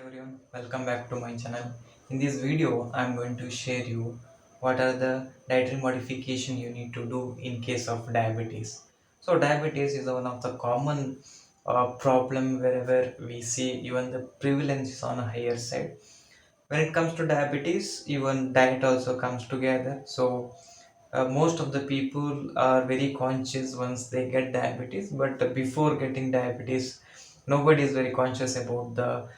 everyone, welcome back to my channel. In this video, I'm going to share you what are the dietary modification you need to do in case of diabetes. So diabetes is one of the common problem wherever we see, even the prevalence is on a higher side. When it comes to diabetes, even diet also comes together. So most of the people are very conscious once they get diabetes, but before getting diabetes nobody is very conscious about the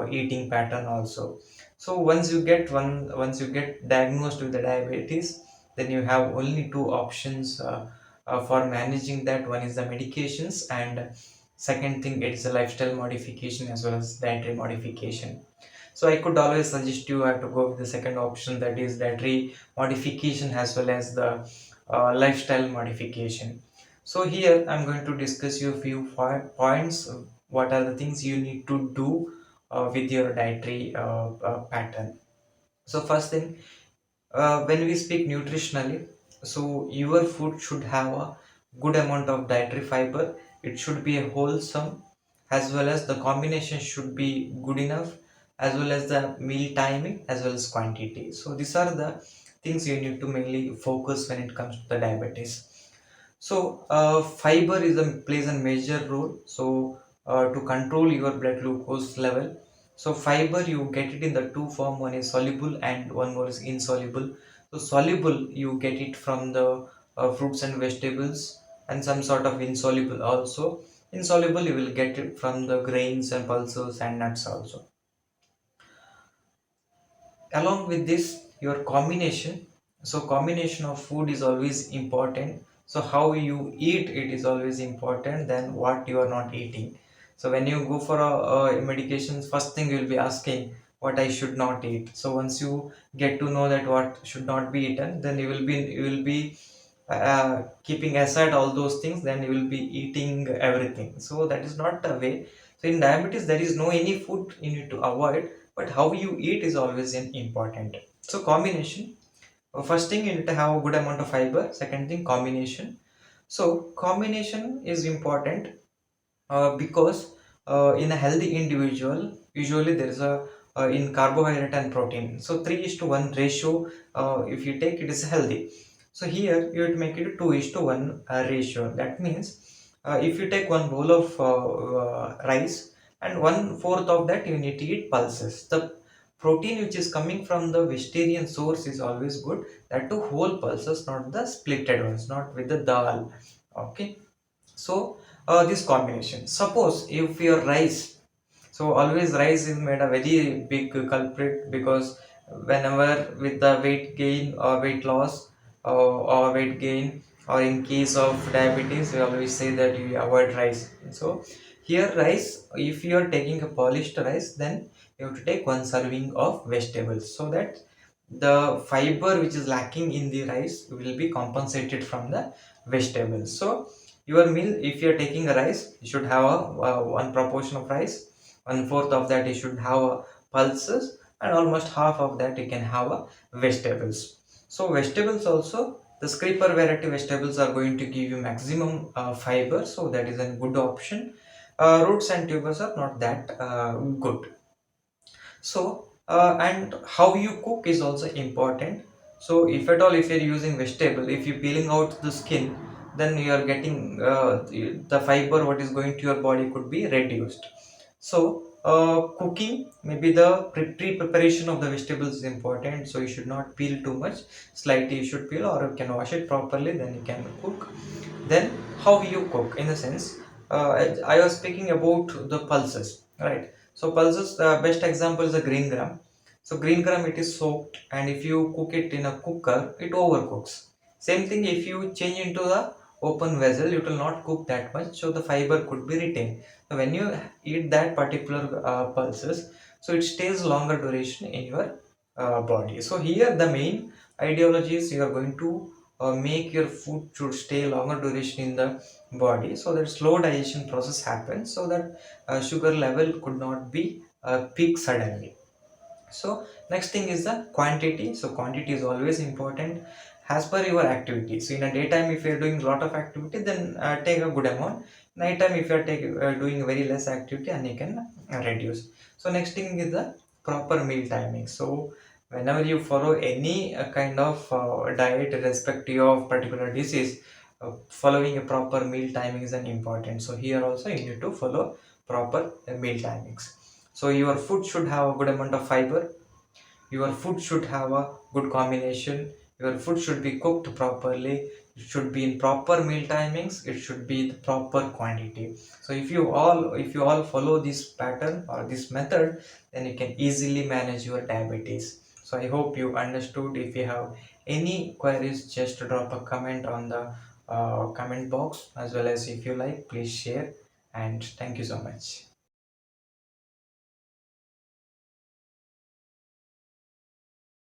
eating pattern also. So once you get diagnosed with the diabetes, then you have only two options for managing that. One is the medications, and second thing, it is a lifestyle modification as well as dietary modification. So I could always suggest you have to go with the second option, that is dietary modification as well as the lifestyle modification. So here I'm going to discuss you a few points. What are the things you need to do with your dietary pattern? So first thing, when we speak nutritionally, so your food should have a good amount of dietary fiber. It should be a wholesome, as well as the combination should be good enough, as well as the meal timing as well as quantity. So these are the things you need to mainly focus when it comes to the diabetes. So fiber plays a major role. So to control your blood glucose level, so fiber you get it in the two form. One is soluble and one more is insoluble. So soluble you get it from the fruits and vegetables, and some sort of insoluble also. Insoluble you will get it from the grains and pulses and nuts also. Along with this, your combination, so combination of food is always important. So how you eat it is always important than what you are not eating. So when you go for a medication, first thing you will be asking what I should not eat. So once you get to know that what should not be eaten, then you will be keeping aside all those things, then you will be eating everything. So that is not a way. So in diabetes there is no any food you need to avoid, but how you eat is always an important. So combination, first thing, you need to have a good amount of fiber. Second thing, combination. So combination is important because in a healthy individual usually there is a in carbohydrate and protein, so 3 is to 1 ratio. If you take, it is healthy. So here you have to make it 2 is to 1 ratio. That means if you take one bowl of rice, and one fourth of that you need to eat pulses. The protein which is coming from the vegetarian source is always good, that to whole pulses, not the splitted ones, not with the dal. Okay. So this combination, suppose if your rice, so always rice is made a very big culprit, because whenever with the weight gain or weight loss, or weight gain, or in case of diabetes, we always say that you avoid rice. So here rice, if you are taking a polished rice, then you have to take one serving of vegetables, so that the fiber which is lacking in the rice will be compensated from the vegetables. So your meal, if you are taking a rice, you should have a one proportion of rice, one fourth of that you should have pulses, and almost half of that you can have vegetables. So vegetables also, the scraper variety vegetables are going to give you maximum fiber, so that is a good option. Roots and tubers are not that good. So and how you cook is also important. So if at all, if you're using vegetable, if you're peeling out the skin, then you are getting the fiber what is going to your body could be reduced. So cooking, maybe the pre-preparation of the vegetables is important. So you should not peel too much, slightly you should peel, or you can wash it properly, then you can cook. Then how you cook, in the sense, I was speaking about the pulses, right? So pulses, the best example is a green gram. So green gram, it is soaked, and if you cook it in a cooker, it overcooks. Same thing, if you change into the open vessel, it will not cook that much, so the fiber could be retained. So when you eat that particular pulses, so it stays longer duration in your body. So here the main ideology is you are going to make your food should stay longer duration in the body, so that slow digestion process happens, so that sugar level could not be peak suddenly. So next thing is the quantity. So quantity is always important as per your activity. So in a daytime, if you're doing a lot of activity, then take a good amount. Night time if you are doing very less activity, and you can reduce. So next thing is the proper meal timing. So whenever you follow any kind of diet irrespective of particular disease, following a proper meal timing is an important. So here also you need to follow proper meal timings. So your food should have a good amount of fiber, your food should have a good combination, your food should be cooked properly, it should be in proper meal timings, it should be the proper quantity. So if you all follow this pattern or this method, then you can easily manage your diabetes. So I hope you understood. If you have any queries, just drop a comment on the comment box, as well as if you like, please share. And thank you so much.